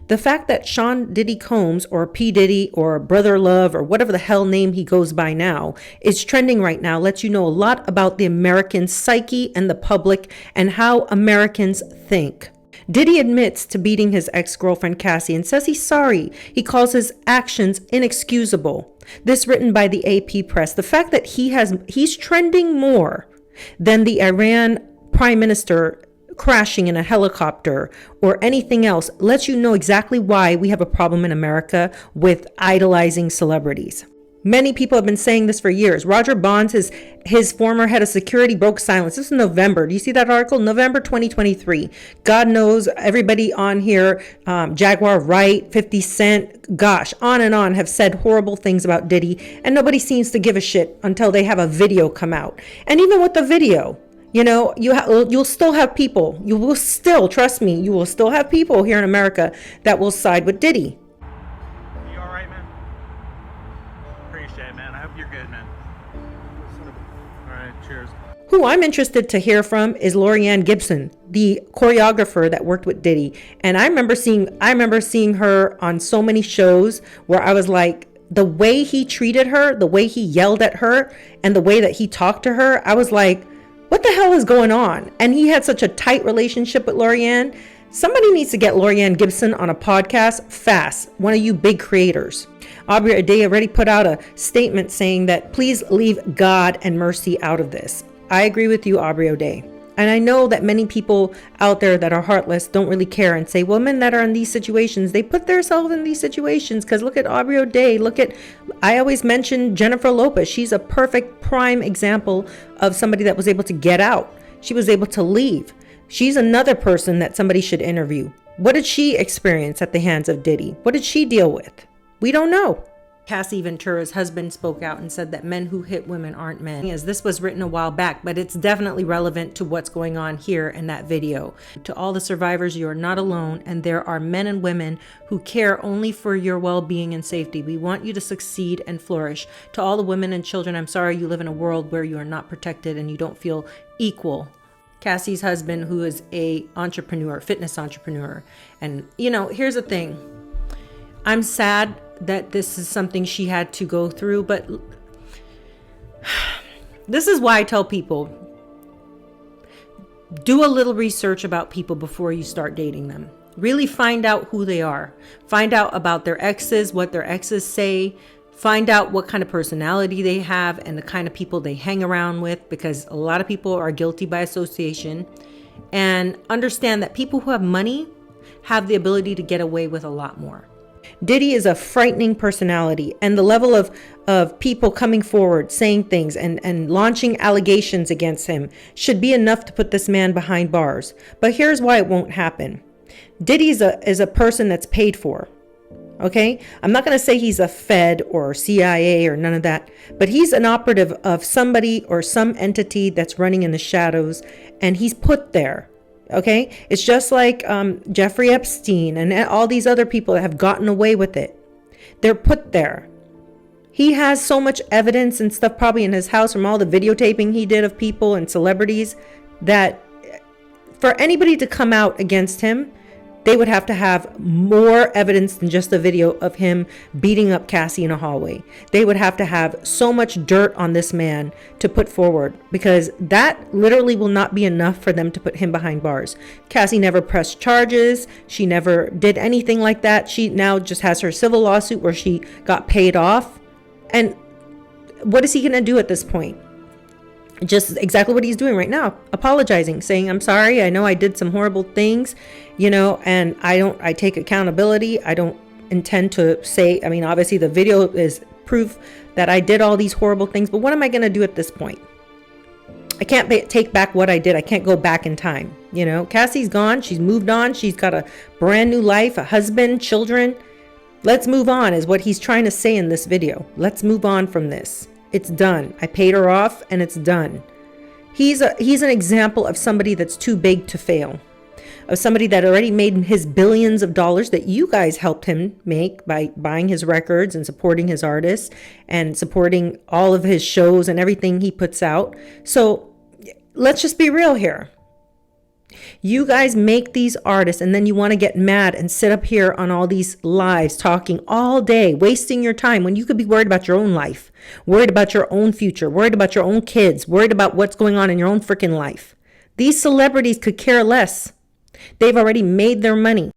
The fact that Sean Diddy Combs, or P. Diddy, or Brother Love, or whatever the hell name he goes by now, is trending right now lets you know a lot about the American psyche and the public and how Americans think. Diddy admits to beating his ex-girlfriend Cassie and says he's sorry. He calls his actions inexcusable. This written by the AP press. The fact that he's trending more than the Iran prime minister crashing in a helicopter or anything else lets you know exactly why we have a problem in America with idolizing celebrities. Many people have been saying this for years. Roger Bonds, his former head of security, broke silence. This is November. Do you see that article? November 2023. God knows everybody on here, Jaguar Wright, 50 Cent, gosh, on and on, have said horrible things about Diddy, and nobody seems to give a shit until they have a video come out. And even with the video, you know, you'll still have people. You will still, trust me, you will still have people here in America that will side with Diddy. You all right, man? Appreciate it, man. I hope you're good, man. All right, cheers. Who I'm interested to hear from is Lorianne Gibson, the choreographer that worked with Diddy. And I remember seeing her on so many shows where I was like, the way he treated her, the way he yelled at her, and the way that he talked to her, I was like, what the hell is going on? And he had such a tight relationship with Lorianne. Somebody needs to get Lorianne Gibson on a podcast fast. One of you big creators. Aubrey O'Day already put out a statement saying that please leave God and mercy out of this. I agree with you, Aubrey O'Day. And I know that many people out there that are heartless don't really care and say women that are in these situations, they put themselves in these situations. Because look at Aubrey O'Day. I always mention Jennifer Lopez. She's a perfect prime example of somebody that was able to get out. She was able to leave. She's another person that somebody should interview. What did she experience at the hands of Diddy? What did she deal with? We don't know. Cassie Ventura's husband spoke out and said that men who hit women aren't men. As this was written a while back, but it's definitely relevant to what's going on here in that video. To all the survivors, you are not alone, and there are men and women who care only for your well-being and safety. We want you to succeed and flourish. To all the women and children, I'm sorry you live in a world where you are not protected and you don't feel equal. Cassie's husband, who is a entrepreneur, fitness entrepreneur. And you know, here's the thing. I'm sad that this is something she had to go through, but this is why I tell people, do a little research about people before you start dating them. Really find out who they are. Find out about their exes, what their exes say. Find out what kind of personality they have and the kind of people they hang around with, because a lot of people are guilty by association. And understand that people who have money have the ability to get away with a lot more. Diddy is a frightening personality, and the level of people coming forward, saying things and launching allegations against him should be enough to put this man behind bars. But here's why it won't happen. Diddy is a person that's paid for. Okay? I'm not going to say he's a Fed or CIA or none of that, but he's an operative of somebody or some entity that's running in the shadows, and he's put there. Okay, it's just like Jeffrey Epstein and all these other people that have gotten away with it. They're put there. He has so much evidence and stuff probably in his house from all the videotaping he did of people and celebrities that for anybody to come out against him, they would have to have more evidence than just a video of him beating up Cassie in a hallway. They would have to have so much dirt on this man to put forward, because that literally will not be enough for them to put him behind bars. Cassie never pressed charges. She never did anything like that. She now just has her civil lawsuit where she got paid off. And what is he going to do at this point? Just exactly what he's doing right now, apologizing, saying, I'm sorry, I know I did some horrible things, you know, and I take accountability. I don't intend to say, I mean, obviously the video is proof that I did all these horrible things, but what am I going to do at this point? I can't take back what I did. I can't go back in time. You know, Cassie's gone. She's moved on. She's got a brand new life, a husband, children. Let's move on is what he's trying to say in this video. Let's move on from this. It's done. I paid her off and it's done. He's an example of somebody that's too big to fail. Of somebody that already made his billions of dollars that you guys helped him make by buying his records and supporting his artists and supporting all of his shows and everything he puts out. So let's just be real here. You guys make these artists and then you want to get mad and sit up here on all these lives talking all day, wasting your time when you could be worried about your own life, worried about your own future, worried about your own kids, worried about what's going on in your own freaking life. These celebrities could care less. They've already made their money.